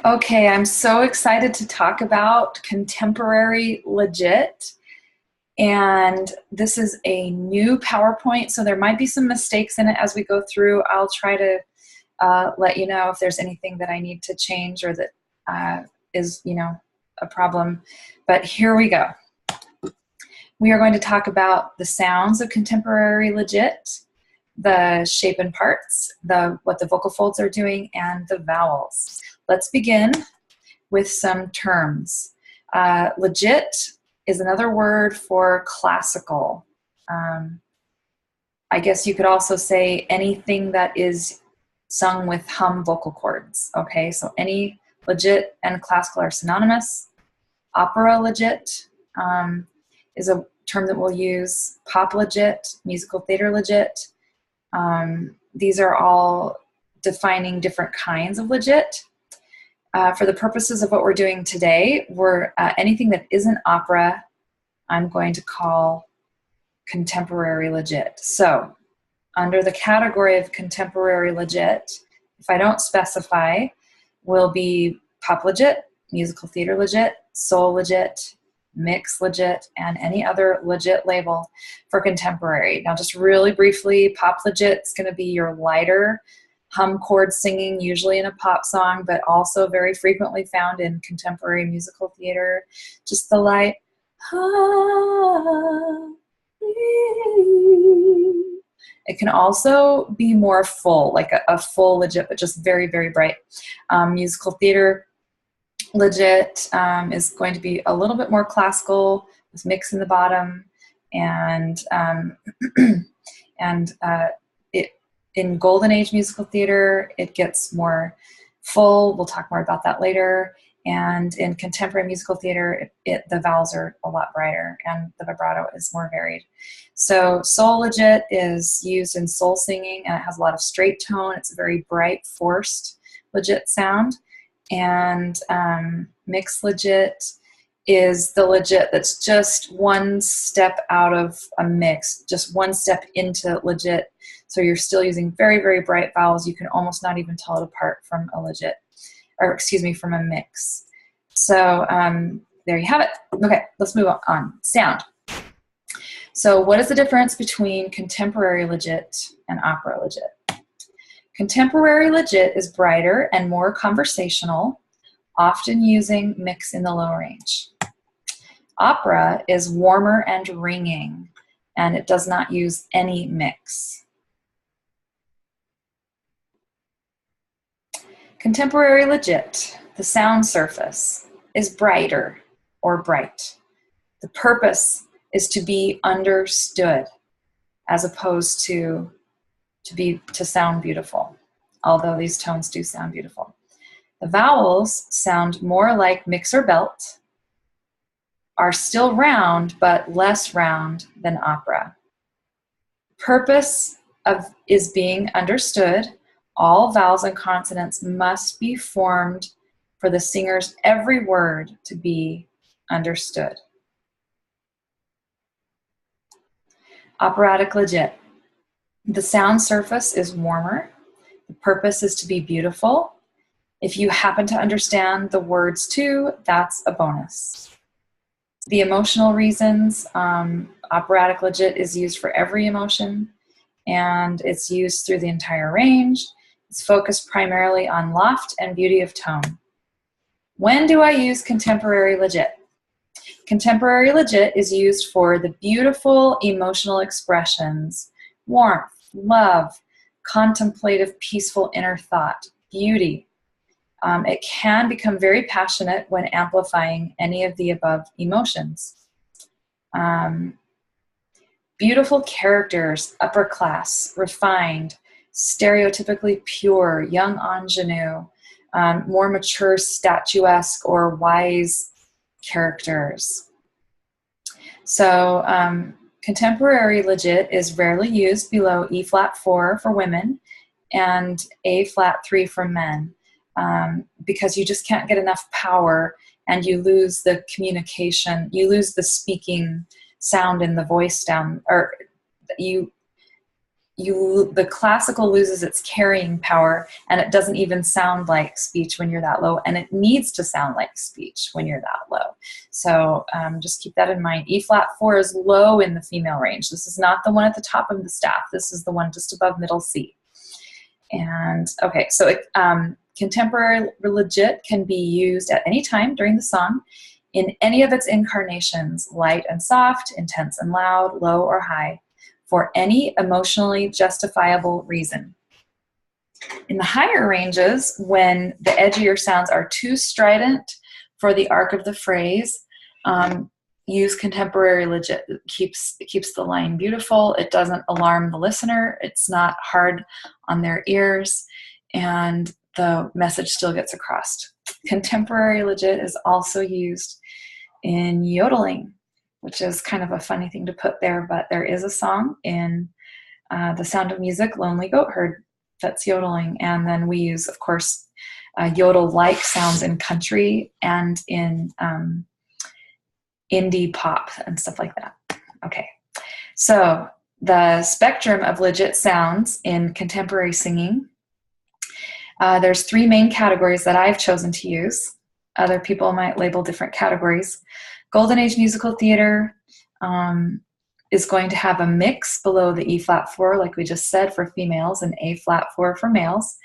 Okay, I'm so excited to talk about contemporary legit. And this is a new PowerPoint, so there might be some mistakes in it as we go through. I'll try to let you know if there's anything that I need to change or that is, a problem. But here we go. We are going to talk about the sounds of contemporary legit, the shape and parts, what the vocal folds are doing, and the vowels. Let's begin with some terms. Legit is another word for classical. I guess you could also say anything that is sung with hum vocal cords. Okay, so any legit and classical are synonymous. Opera legit is a term that we'll use. Pop legit, musical theater legit. These are all defining different kinds of legit. For the purposes of what we're doing today, we're anything that isn't opera, I'm going to call contemporary legit. So under the category of contemporary legit, if I don't specify, will be pop legit, musical theater legit, soul legit, mix legit, and any other legit label for contemporary. Now just really briefly, pop legit is going to be your lighter hum chord singing, usually in a pop song, but also very frequently found in contemporary musical theater. Just the light, it can also be more full, like a full legit, but just very, very bright. Musical theater legit is going to be a little bit more classical with mix in the bottom, and in Golden Age musical theater, it gets more full. We'll talk more about that later. And in contemporary musical theater, the vowels are a lot brighter and the vibrato is more varied. So soul legit is used in soul singing, and it has a lot of straight tone. It's a very bright, forced legit sound. And mix legit is the legit that's just one step out of a mix, just one step into legit. So you're still using very, very bright vowels. You can almost not even tell it apart from a legit, or excuse me, from a mix. So there you have it. Okay, let's move on. Sound. So what is the difference between contemporary legit and opera legit? Contemporary legit is brighter and more conversational, often using mix in the low range. Opera is warmer and ringing, and it does not use any mix. Contemporary legit, the sound surface, is brighter or bright. The purpose is to be understood as opposed to sound beautiful, although these tones do sound beautiful. The vowels sound more like mix or belt, are still round but less round than opera. Purpose is being understood. All vowels and consonants must be formed for the singer's every word to be understood. Operatic legit. The sound surface is warmer. The purpose is to be beautiful. If you happen to understand the words too, that's a bonus. The emotional reasons, operatic legit is used for every emotion, and it's used through the entire range. It's focused primarily on loft and beauty of tone. When do I use contemporary legit? Contemporary legit is used for the beautiful emotional expressions, warmth, love, contemplative, peaceful inner thought, beauty. It can become very passionate when amplifying any of the above emotions. Beautiful characters, upper class, refined, stereotypically pure, young ingenue, more mature, statuesque, or wise characters. So contemporary legit is rarely used below E flat 4 for women and A flat 3 for men, because you just can't get enough power and you lose the communication, you lose the speaking sound in the voice down, or you the classical loses its carrying power, and it doesn't even sound like speech when you're that low, and it needs to sound like speech when you're that low. So just keep that in mind. E flat 4 is low in the female range. This is not the one at the top of the staff. This is the one just above middle C. And okay, so contemporary legit can be used at any time during the song in any of its incarnations, light and soft, intense and loud, low or high, for any emotionally justifiable reason. In the higher ranges, when the edgier sounds are too strident for the arc of the phrase, use contemporary legit. It keeps the line beautiful. It doesn't alarm the listener. It's not hard on their ears, and the message still gets across. Contemporary legit is also used in yodeling, which is kind of a funny thing to put there, but there is a song in The Sound of Music, Lonely Goat Herd, that's yodeling. And then we use, of course, yodel-like sounds in country and in indie pop and stuff like that. Okay, so the spectrum of legit sounds in contemporary singing, there's 3 main categories that I've chosen to use. Other people might label different categories. Golden Age musical theater is going to have a mix below the E flat 4, like we just said, for females, and A flat 4 for males,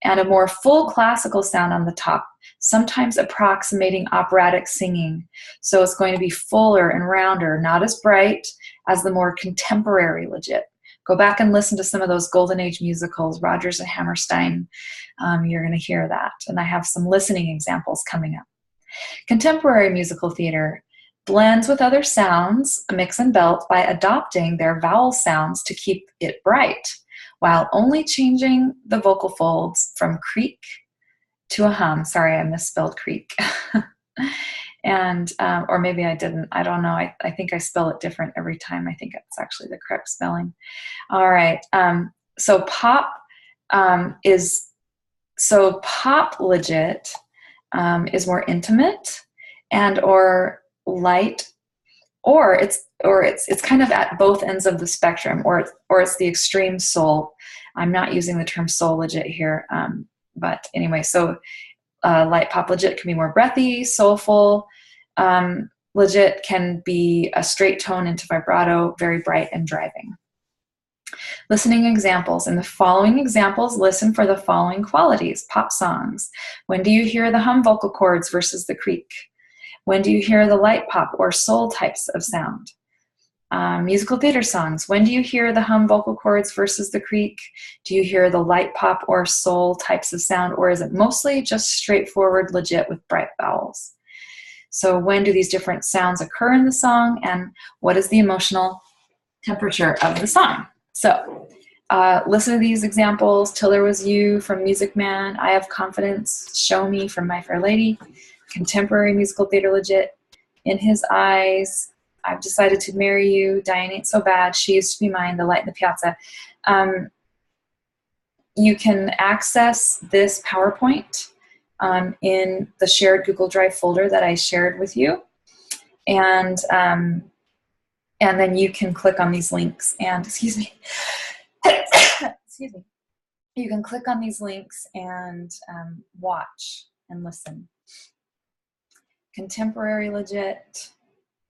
and a more full classical sound on the top, sometimes approximating operatic singing. So it's going to be fuller and rounder, not as bright as the more contemporary legit. Go back and listen to some of those Golden Age musicals, Rodgers and Hammerstein. You're going to hear that. And I have some listening examples coming up. Contemporary musical theater blends with other sounds, mix and belt, by adopting their vowel sounds to keep it bright, while only changing the vocal folds from creak to a hum. Sorry, I misspelled creak. And, or maybe I didn't. I don't know. I think I spell it different every time. I think it's actually the correct spelling. All right. So pop pop legit is more intimate and or light, or it's kind of at both ends of the spectrum, or it's the extreme soul. I'm not using the term soul legit here, but anyway, so light pop legit can be more breathy, soulful. Legit can be a straight tone into vibrato, very bright and driving. Listening examples. In the following examples, listen for the following qualities. Pop songs. When do you hear the hum vocal cords versus the creak? When do you hear the light pop or soul types of sound? Musical theater songs. When do you hear the hum vocal cords versus the creak? Do you hear the light pop or soul types of sound, or is it mostly just straightforward legit with bright vowels? So when do these different sounds occur in the song, and what is the emotional temperature of the song? So listen to these examples. Till There Was You from Music Man, I Have Confidence, Show Me from My Fair Lady, contemporary musical theater legit, In His Eyes, I've Decided to Marry You, Diane Ain't So Bad, She Used to Be Mine, The Light in the Piazza. You can access this PowerPoint in the shared Google Drive folder that I shared with you. And then you can click on these links and, excuse me, you can click on these links and watch and listen. Contemporary legit,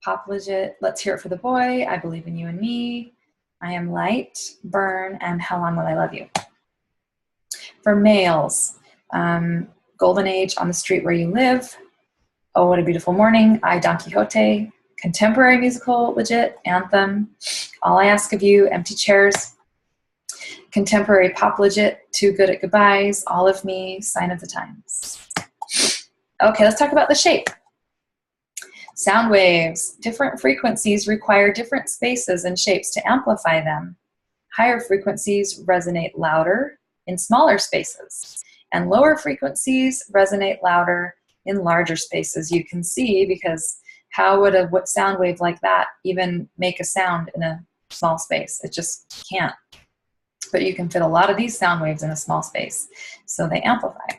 pop legit, Let's Hear It for the Boy, I Believe in You and Me, I Am Light, Burn, and How Long Will I Love You. For males, Golden Age, On the Street Where You Live, Oh What a Beautiful Morning, I, Don Quixote, contemporary musical legit, Anthem, All I Ask of You, Empty Chairs, contemporary pop legit, Too Good at Goodbyes, All of Me, Sign of the Times. Okay, let's talk about the shape. Sound waves. Different frequencies require different spaces and shapes to amplify them. Higher frequencies resonate louder in smaller spaces, and lower frequencies resonate louder in larger spaces. You can see, because how would a sound wave like that even make a sound in a small space? It just can't. But you can fit a lot of these sound waves in a small space, so they amplify.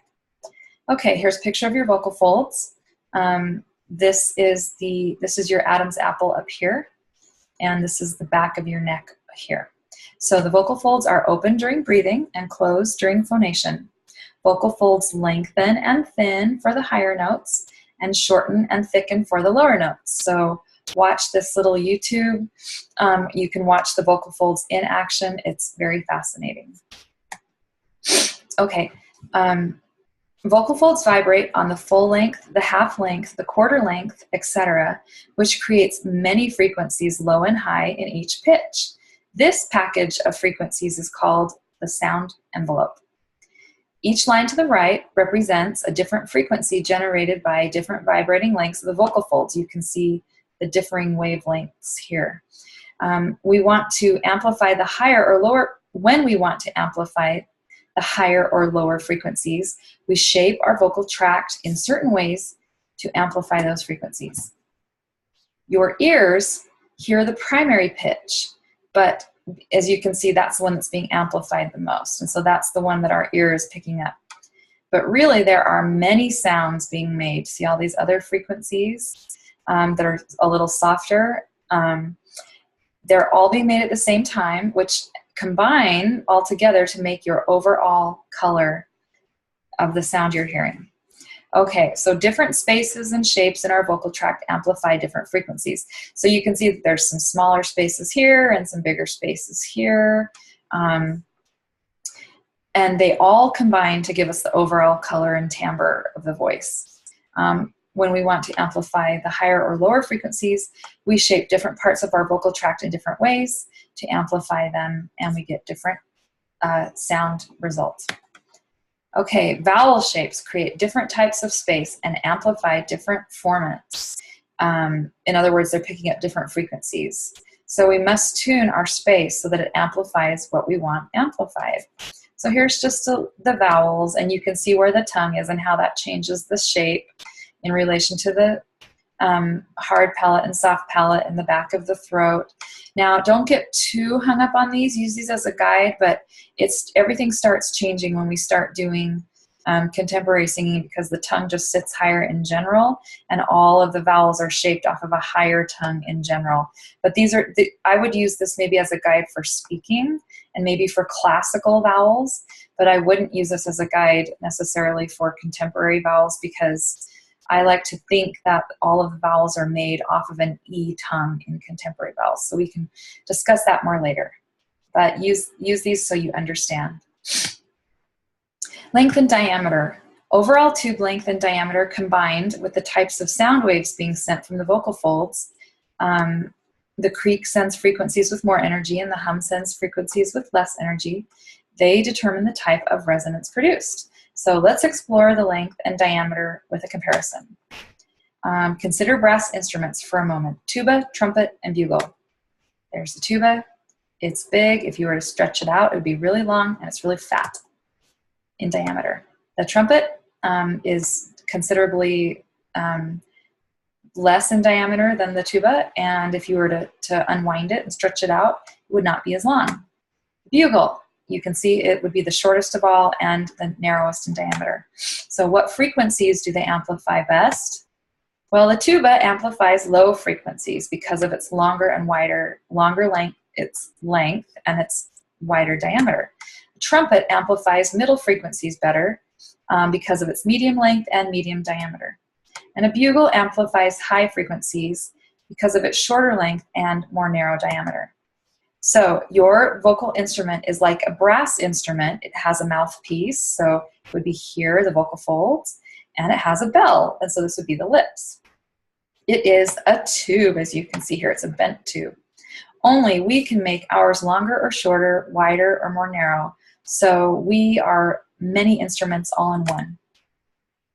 Okay, here's a picture of your vocal folds. This is your Adam's apple up here, and this is the back of your neck here. So the vocal folds are open during breathing and closed during phonation. Vocal folds lengthen and thin for the higher notes and shorten and thicken for the lower notes. So watch this little YouTube. You can watch the vocal folds in action. It's very fascinating. Okay. Vocal folds vibrate on the full length, the half length, the quarter length, etc., which creates many frequencies, low and high, in each pitch. This package of frequencies is called the sound envelope. Each line to the right represents a different frequency generated by different vibrating lengths of the vocal folds. You can see the differing wavelengths here. We want to amplify the higher or lower. When we want to amplify the higher or lower frequencies, we shape our vocal tract in certain ways to amplify those frequencies. Your ears hear the primary pitch, but as you can see, that's the one that's being amplified the most. And so that's the one that our ear is picking up. But really, there are many sounds being made. See all these other frequencies that are a little softer? They're all being made at the same time, which combine all together to make your overall color of the sound you're hearing. Okay, so different spaces and shapes in our vocal tract amplify different frequencies. So you can see that there's some smaller spaces here and some bigger spaces here. And they all combine to give us the overall color and timbre of the voice. When we want to amplify the higher or lower frequencies, we shape different parts of our vocal tract in different ways to amplify them, and we get different sound results. Okay, vowel shapes create different types of space and amplify different formants. In other words, they're picking up different frequencies. So we must tune our space so that it amplifies what we want amplified. So here's just the vowels, and you can see where the tongue is and how that changes the shape in relation to the hard palate and soft palate in the back of the throat. Now, don't get too hung up on these. Use these as a guide, but everything starts changing when we start doing contemporary singing, because the tongue just sits higher in general, and all of the vowels are shaped off of a higher tongue in general. But I would use this maybe as a guide for speaking and maybe for classical vowels, but I wouldn't use this as a guide necessarily for contemporary vowels, because I like to think that all of the vowels are made off of an E tongue in contemporary vowels. So we can discuss that more later. But use these so you understand. Length and diameter. Overall tube length and diameter combined with the types of sound waves being sent from the vocal folds. The creak sends frequencies with more energy and the hum sends frequencies with less energy. They determine the type of resonance produced. So let's explore the length and diameter with a comparison. Consider brass instruments for a moment. Tuba, trumpet, and bugle. There's the tuba. It's big. If you were to stretch it out, it would be really long, and it's really fat in diameter. The trumpet is considerably less in diameter than the tuba, and if you were to unwind it and stretch it out, it would not be as long. Bugle. You can see it would be the shortest of all and the narrowest in diameter. So what frequencies do they amplify best? Well, the tuba amplifies low frequencies because of its longer length, and its wider diameter. The trumpet amplifies middle frequencies better because of its medium length and medium diameter. And a bugle amplifies high frequencies because of its shorter length and more narrow diameter. So your vocal instrument is like a brass instrument. It has a mouthpiece, so it would be here, the vocal folds, and it has a bell, and so this would be the lips. It is a tube, as you can see here. It's a bent tube. Only we can make ours longer or shorter, wider or more narrow. So we are many instruments all in one.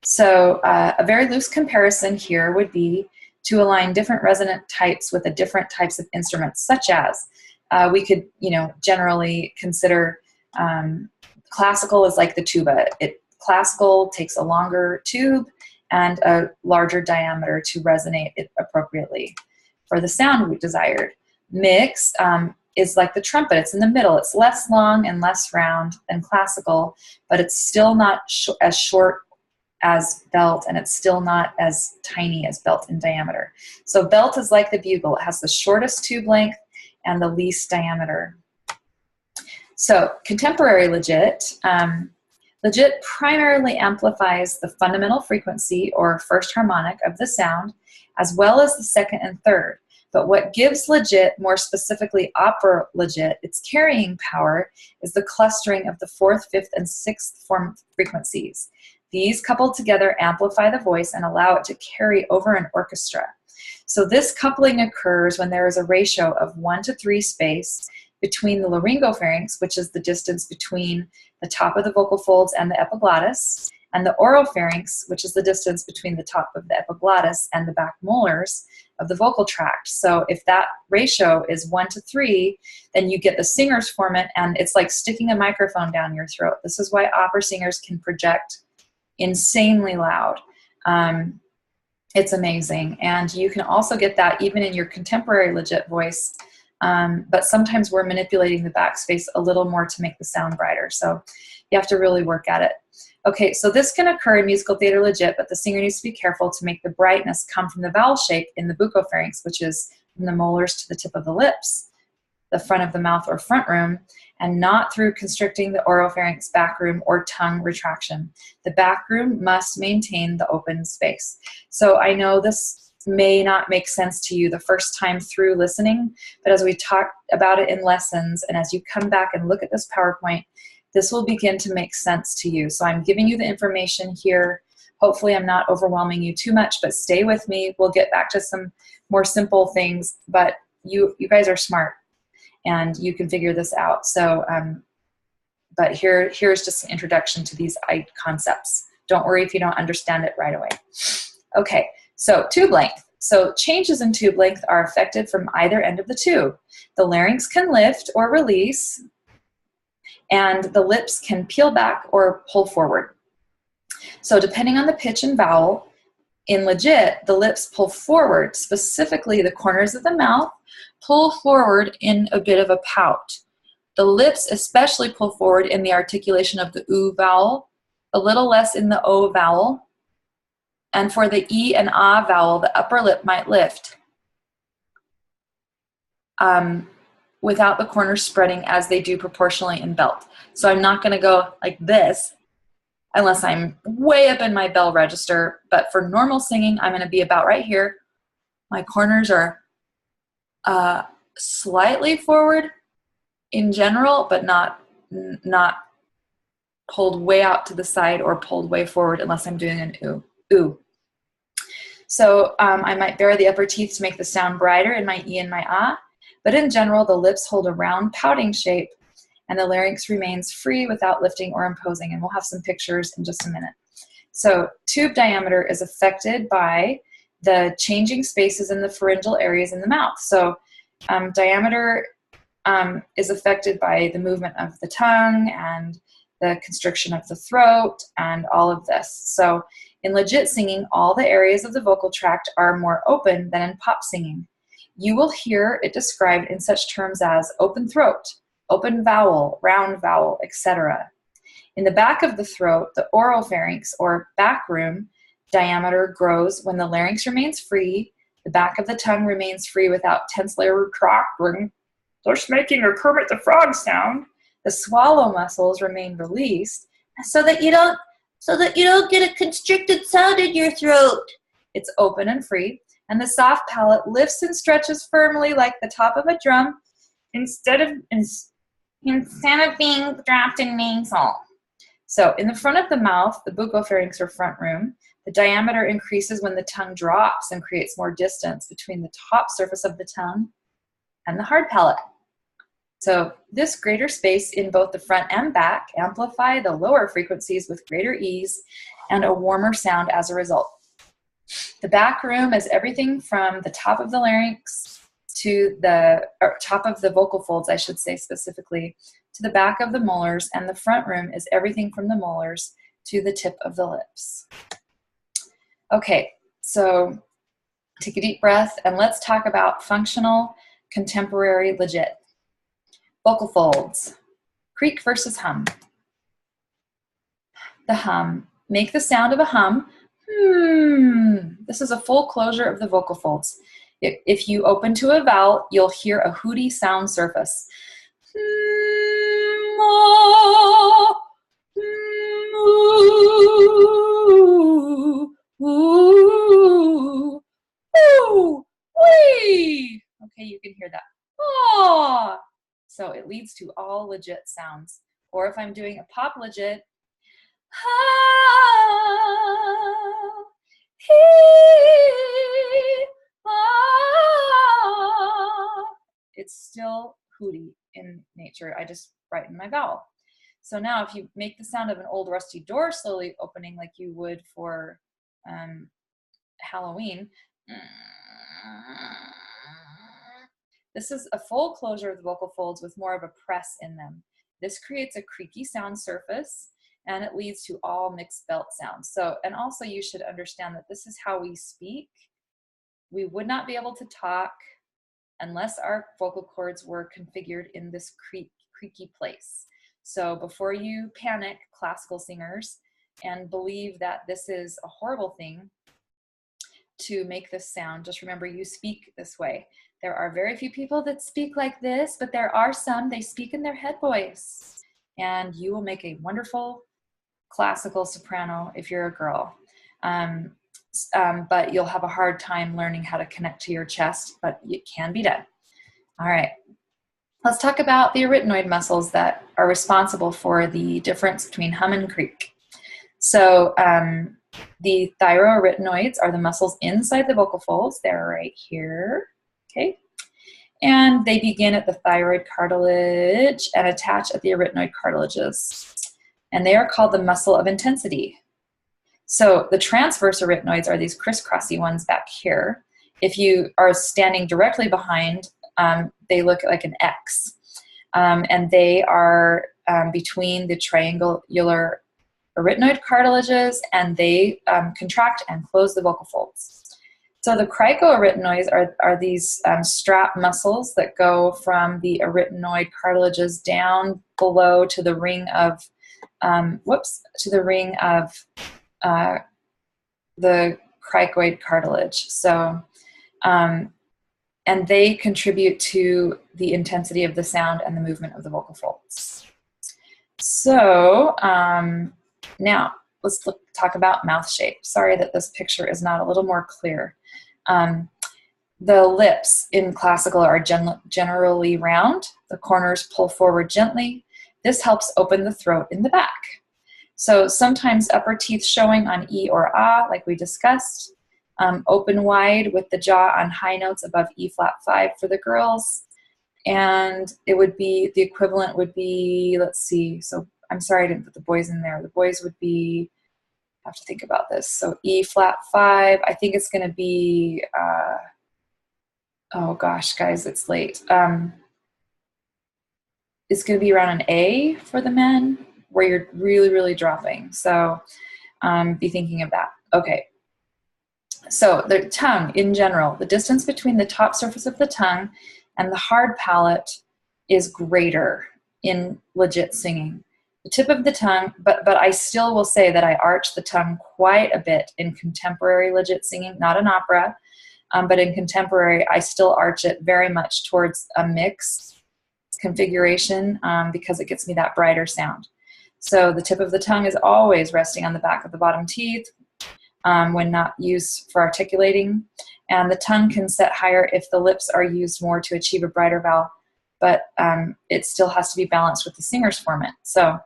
So a very loose comparison here would be to align different resonant types with the different types of instruments, such as we could, generally consider classical is like the tuba. Classical takes a longer tube and a larger diameter to resonate it appropriately for the sound we desired. Mixed is like the trumpet. It's in the middle. It's less long and less round than classical, but it's still not as short as belt, and it's still not as tiny as belt in diameter. So belt is like the bugle. It has the shortest tube length and the least diameter. So contemporary legit. Legit primarily amplifies the fundamental frequency or first harmonic of the sound, as well as the second and third. But what gives legit, more specifically opera legit, its carrying power is the clustering of the fourth, fifth, and sixth form frequencies. These coupled together amplify the voice and allow it to carry over an orchestra. So this coupling occurs when there is a ratio of 1:3 space between the laryngopharynx, which is the distance between the top of the vocal folds and the epiglottis, and the oropharynx, which is the distance between the top of the epiglottis and the back molars of the vocal tract. So if that ratio is 1:3, then you get the singer's formant, and it's like sticking a microphone down your throat. This is why opera singers can project insanely loud. It's amazing. And you can also get that even in your contemporary legit voice, but sometimes we're manipulating the backspace a little more to make the sound brighter. So you have to really work at it. Okay, so this can occur in musical theater legit, but the singer needs to be careful to make the brightness come from the vowel shape in the buccopharynx, which is from the molars to the tip of the lips, the front of the mouth or front room, and not through constricting the oropharynx back room or tongue retraction. The back room must maintain the open space. So I know this may not make sense to you the first time through listening, but as we talk about it in lessons and as you come back and look at this PowerPoint, this will begin to make sense to you. So I'm giving you the information here. Hopefully I'm not overwhelming you too much, but stay with me. We'll get back to some more simple things, but you guys are smart and you can figure this out. So, but here's just an introduction to these concepts. Don't worry if you don't understand it right away. Okay, so tube length. So changes in tube length are affected from either end of the tube. The larynx can lift or release, and the lips can peel back or pull forward. So depending on the pitch and vowel, in legit, the lips pull forward, specifically the corners of the mouth pull forward in a bit of a pout. The lips especially pull forward in the articulation of the oo vowel, a little less in the o vowel, and for the e and ah vowel, the upper lip might lift without the corners spreading as they do proportionally in belt. So I'm not going to go like this unless I'm way up in my bell register, but for normal singing, I'm going to be about right here. My corners are slightly forward in general, but not pulled way out to the side or pulled way forward unless I'm doing an oo. Ooh. So I might bare the upper teeth to make the sound brighter in my e and my ah, but in general, the lips hold a round pouting shape and the larynx remains free without lifting or imposing, and we'll have some pictures in just a minute. So tube diameter is affected by the changing spaces in the pharyngeal areas in the mouth. So diameter is affected by the movement of the tongue and the constriction of the throat and all of this. So in legit singing, all the areas of the vocal tract are more open than in pop singing. You will hear it described in such terms as open throat, open vowel, round vowel, etc. In the back of the throat, the oropharynx or back room diameter grows when the larynx remains free, the back of the tongue remains free without tensely retracting, thus making a Kermit the Frog sound. The swallow muscles remain released so that you don't get a constricted sound in your throat. It's open and free, and the soft palate lifts and stretches firmly like the top of a drum instead of being dropped in nasal. So in the front of the mouth, the buccopharynx or front room, the diameter increases when the tongue drops and creates more distance between the top surface of the tongue and the hard palate. So this greater space in both the front and back amplify the lower frequencies with greater ease and a warmer sound as a result. The back room is everything from the top of the larynx to the top of the vocal folds, I should say specifically, to the back of the molars, and the front room is everything from the molars to the tip of the lips. Okay, so take a deep breath and let's talk about functional, contemporary, legit. Vocal folds, creak versus hum. The hum, make the sound of a hum. This is a full closure of the vocal folds. If you open to a vowel, you'll hear a hooty sound surface. Oh, ooh, ooh, ooh, wee. Okay, you can hear that. Oh. So it leads to all legit sounds. Or if I'm doing a pop legit, ah, he, ah, it's still hooty in nature. I just brighten my vowel. So now if you make the sound of an old rusty door slowly opening like you would for Halloween, this is a full closure of the vocal folds with more of a press in them. This creates a creaky sound surface, and it leads to all mixed belt sounds. So, and also you should understand that this is how we speak. We would not be able to talk unless our vocal cords were configured in this creaky place. So before you panic, classical singers, and believe that this is a horrible thing to make this sound, just remember you speak this way. There are very few people that speak like this, but there are some, they speak in their head voice. And you will make a wonderful classical soprano if you're a girl. But you'll have a hard time learning how to connect to your chest, but it can be done. All right, let's talk about the arytenoid muscles that are responsible for the difference between hum and creak. So the thyroarytenoids are the muscles inside the vocal folds. They're right here, okay? And they begin at the thyroid cartilage and attach at the arytenoid cartilages. And they are called the muscle of intensity. So the transverse arytenoids are these crisscrossy ones back here. If you are standing directly behind, they look like an X. And they are between the triangular arytenoid cartilages, and they contract and close the vocal folds. So the cricoarytenoids are these strap muscles that go from the arytenoid cartilages down below to the ring of, the cricoid cartilage. So, and they contribute to the intensity of the sound and the movement of the vocal folds. So now let's talk about mouth shape. Sorry that this picture is not a little more clear. The lips in classical are generally round. The corners pull forward gently. This helps open the throat in the back. So sometimes upper teeth showing on E or Ah, like we discussed. Open wide with the jaw on high notes above E flat 5 for the girls. And it would be, the equivalent would be, let's see, so I'm sorry I didn't put the boys in there. The boys would be, I have to think about this. So E flat 5, I think it's going to be, oh gosh, guys, it's late. It's going to be around an A for the men, where you're really, really dropping. So be thinking of that. Okay. So the tongue in general, the distance between the top surface of the tongue and the hard palate is greater in legit singing. The tip of the tongue, but I still will say that I arch the tongue quite a bit in contemporary legit singing, not in opera, but in contemporary, I still arch it very much towards a mix configuration because it gets me that brighter sound. So the tip of the tongue is always resting on the back of the bottom teeth when not used for articulating. And the tongue can set higher if the lips are used more to achieve a brighter vowel, but it still has to be balanced with the singer's formant. So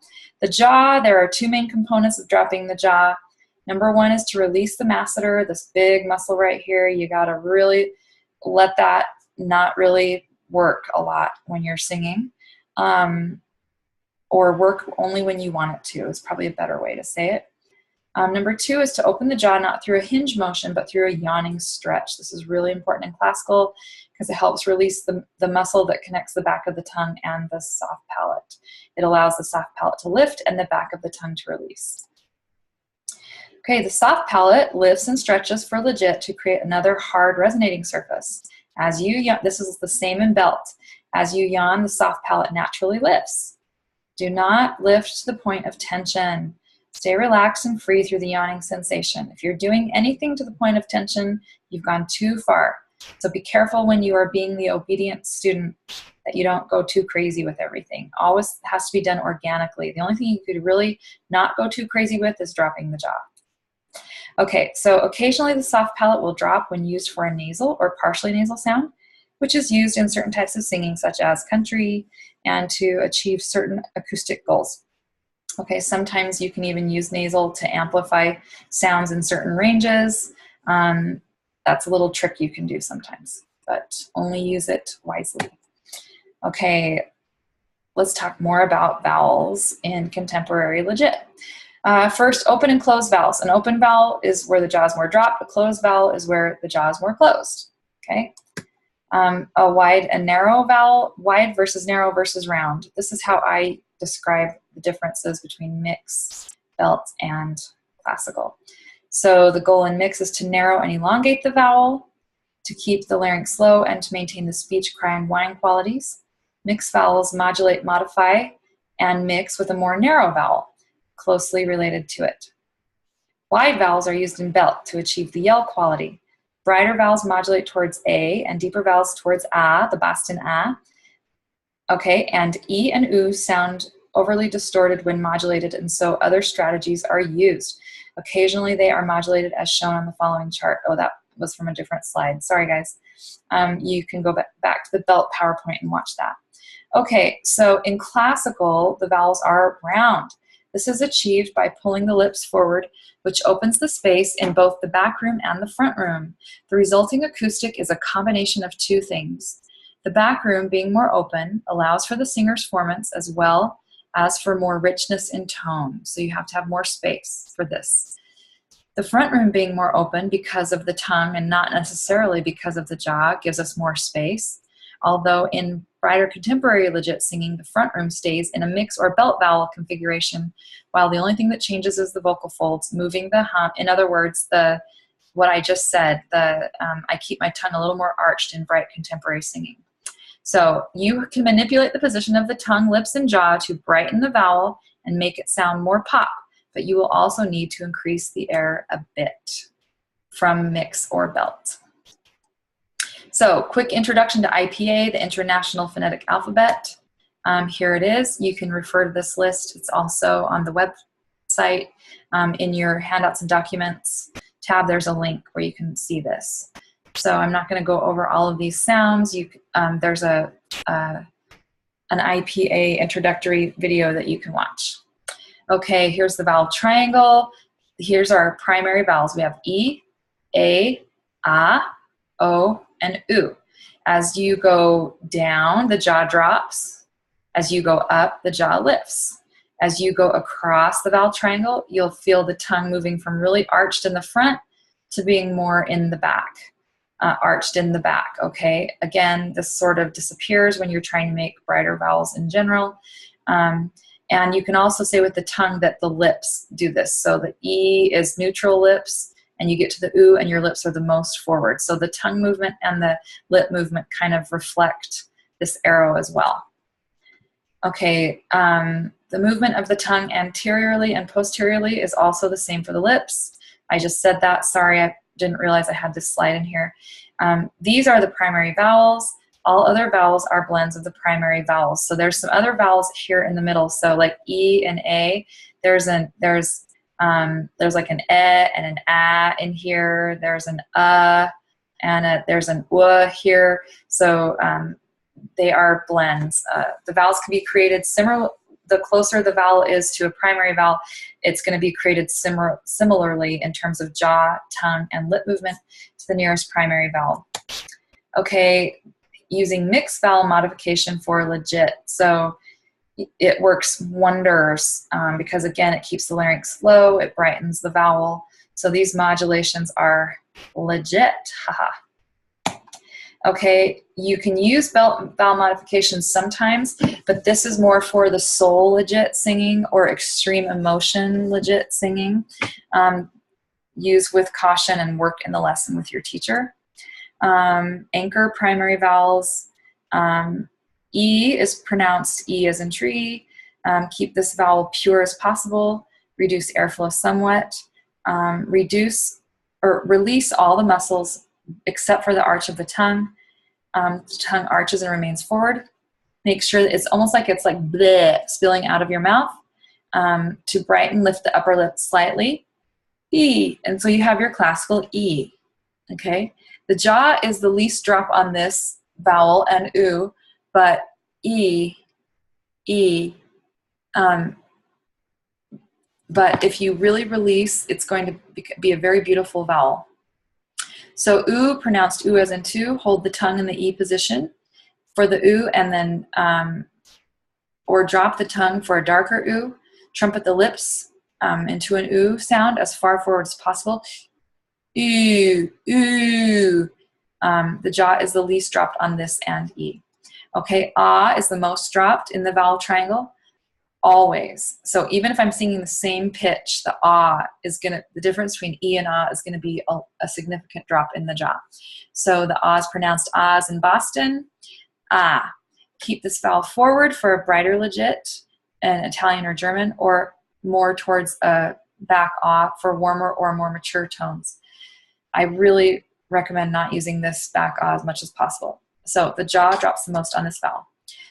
the jaw, there are two main components of dropping the jaw. Number one is to release the masseter, this big muscle right here. You gotta really let that not really work a lot when you're singing, or work only when you want it to is probably a better way to say it. Number two is to open the jaw not through a hinge motion, but through a yawning stretch. This is really important in classical because it helps release the muscle that connects the back of the tongue and the soft palate. It allows the soft palate to lift and the back of the tongue to release. Okay, the soft palate lifts and stretches for legit to create another hard resonating surface. As you yawn, this is the same in belt. As you yawn, the soft palate naturally lifts. Do not lift to the point of tension. Stay relaxed and free through the yawning sensation. If you're doing anything to the point of tension, you've gone too far. So be careful when you are being the obedient student that you don't go too crazy with everything. Always has to be done organically. The only thing you could really not go too crazy with is dropping the jaw. Okay, so occasionally the soft palate will drop when used for a nasal or partially nasal sound, which is used in certain types of singing, such as country, and to achieve certain acoustic goals. Okay, sometimes you can even use nasal to amplify sounds in certain ranges. That's a little trick you can do sometimes, but only use it wisely. Okay, let's talk more about vowels in contemporary legit. First, open and closed vowels. An open vowel is where the jaw is more dropped. A closed vowel is where the jaw is more closed. Okay. A wide and narrow vowel, wide versus narrow versus round. This is how I describe the differences between mix, belt, and classical. So the goal in mix is to narrow and elongate the vowel, to keep the larynx low, and to maintain the speech, cry, and whine qualities. Mixed vowels modulate, modify, and mix with a more narrow vowel, closely related to it. Wide vowels are used in belt to achieve the yell quality. Brighter vowels modulate towards A, and deeper vowels towards A, the Boston A. Okay, and E and U sound overly distorted when modulated, and so other strategies are used. Occasionally they are modulated as shown on the following chart. Oh, that was from a different slide. Sorry, guys. You can go back to the belt PowerPoint and watch that. Okay, so in classical, the vowels are round. This is achieved by pulling the lips forward, which opens the space in both the back room and the front room. The resulting acoustic is a combination of two things. The back room, being more open, allows for the singer's performance as well as for more richness in tone. So you have to have more space for this. The front room being more open because of the tongue and not necessarily because of the jaw gives us more space. Although in brighter contemporary legit singing, the front room stays in a mix or belt vowel configuration, while the only thing that changes is the vocal folds, moving the hump. In other words, what I just said, I keep my tongue a little more arched in bright contemporary singing. So you can manipulate the position of the tongue, lips, and jaw to brighten the vowel and make it sound more pop, but you will also need to increase the air a bit from mix or belt. So, quick introduction to IPA, the International Phonetic Alphabet. Here it is. You can refer to this list. It's also on the website. In your handouts and documents tab, there's a link where you can see this. So I'm not going to go over all of these sounds. There's an IPA introductory video that you can watch. Okay, here's the vowel triangle. Here's our primary vowels. We have E, A, O, and U. As you go down, the jaw drops. As you go up, the jaw lifts. As you go across the vowel triangle, you'll feel the tongue moving from really arched in the front to being more in the back, arched in the back, okay? Again, this sort of disappears when you're trying to make brighter vowels in general. And you can also say with the tongue that the lips do this. So the E is neutral lips, and you get to the U and your lips are the most forward. So the tongue movement and the lip movement kind of reflect this arrow as well. Okay, the movement of the tongue anteriorly and posteriorly is also the same for the lips. I just said that, sorry, I didn't realize I had this slide in here. These are the primary vowels. All other vowels are blends of the primary vowels. So there's some other vowels here in the middle. So like E and A, there's like an E and an A in here. There's an and there's an U here. So they are blends. The vowels can be created similar. The closer the vowel is to a primary vowel, it's going to be created similarly in terms of jaw, tongue, and lip movement to the nearest primary vowel. Okay, using mixed vowel modification for legit. So it works wonders because, again, it keeps the larynx low, it brightens the vowel. So these modulations are legit. Haha. Okay, you can use vowel modifications sometimes, but this is more for the soul legit singing or extreme emotion legit singing. Use with caution and work in the lesson with your teacher. Anchor primary vowels. E is pronounced E as in tree. Keep this vowel pure as possible. Reduce airflow somewhat. Reduce or release all the muscles except for the arch of the tongue. The tongue arches and remains forward. Make sure that it's almost like it's like bleh, spilling out of your mouth. To brighten, lift the upper lip slightly. E. And so you have your classical E. Okay? The jaw is the least drop on this vowel and oo, but E, E. But if you really release, it's going to be a very beautiful vowel. So oo, pronounced oo as in two, hold the tongue in the E position for the oo, and then, or drop the tongue for a darker oo. Trumpet the lips into an oo sound as far forward as possible. Ooh, ooh. The jaw is the least dropped on this and E. Okay, ah is the most dropped in the vowel triangle, always. So even if I'm singing the same pitch, the ah is gonna, the difference between E and ah is gonna be a significant drop in the jaw. So the ah is pronounced ahs in Boston, ah. Keep this vowel forward for a brighter legit in Italian or German, or more towards a back ah for warmer or more mature tones. I really recommend not using this back ah as much as possible. So the jaw drops the most on this vowel.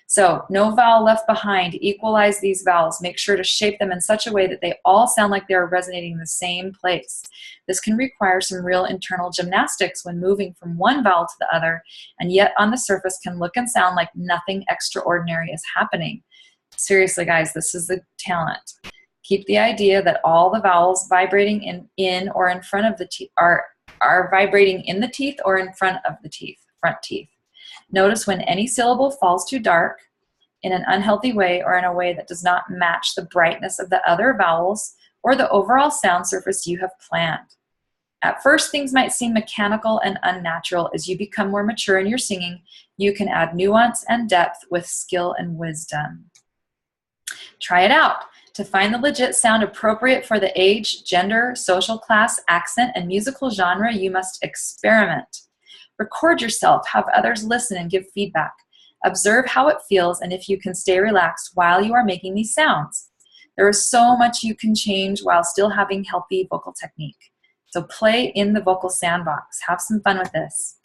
So no vowel left behind. Equalize these vowels. Make sure to shape them in such a way that they all sound like they're resonating in the same place. This can require some real internal gymnastics when moving from one vowel to the other, and yet on the surface can look and sound like nothing extraordinary is happening. Seriously, guys, this is the talent. Keep the idea that all the vowels vibrating in or in front of the teeth are vibrating in the teeth or in front of the teeth, front teeth. Notice when any syllable falls too dark in an unhealthy way or in a way that does not match the brightness of the other vowels or the overall sound surface you have planned. At first, things might seem mechanical and unnatural. As you become more mature in your singing, you can add nuance and depth with skill and wisdom. Try it out. To find the legit sound appropriate for the age, gender, social class, accent, and musical genre, you must experiment. Record yourself, have others listen and give feedback. Observe how it feels and if you can stay relaxed while you are making these sounds. There is so much you can change while still having healthy vocal technique. So play in the vocal sandbox. Have some fun with this.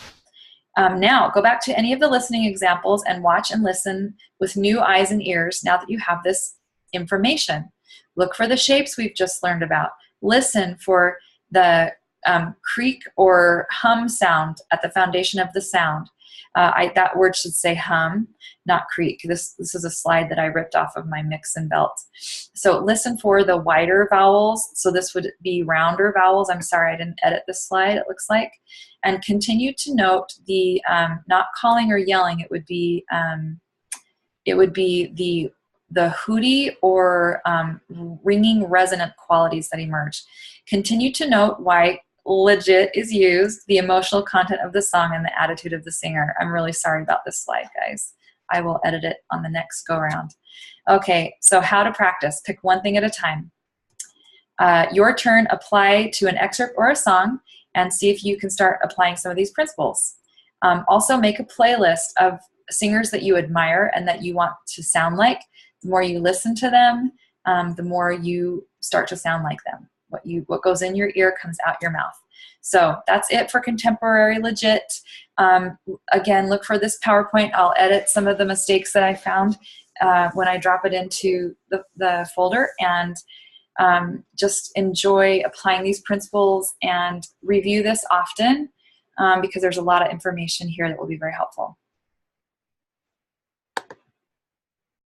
Now, go back to any of the listening examples and watch and listen with new eyes and ears now that you have this information. Look for the shapes we've just learned about. Listen for the creak or hum sound at the foundation of the sound. That word should say hum, not creak. This is a slide that I ripped off of my mix and belt. So listen for the wider vowels. So this would be rounder vowels. I'm sorry, I didn't edit this slide, it looks like. And continue to note the not calling or yelling. It would be the hooty or ringing resonant qualities that emerge. Continue to note why legit is used, the emotional content of the song, and the attitude of the singer. I'm really sorry about this slide, guys. I will edit it on the next go round. Okay, so how to practice. Pick one thing at a time. Your turn, apply to an excerpt or a song and see if you can start applying some of these principles. Also make a playlist of singers that you admire and that you want to sound like. The more you listen to them, the more you start to sound like them. What goes in your ear comes out your mouth. So that's it for contemporary legit. Again, look for this PowerPoint. I'll edit some of the mistakes that I found when I drop it into the folder, and just enjoy applying these principles and review this often because there's a lot of information here that will be very helpful.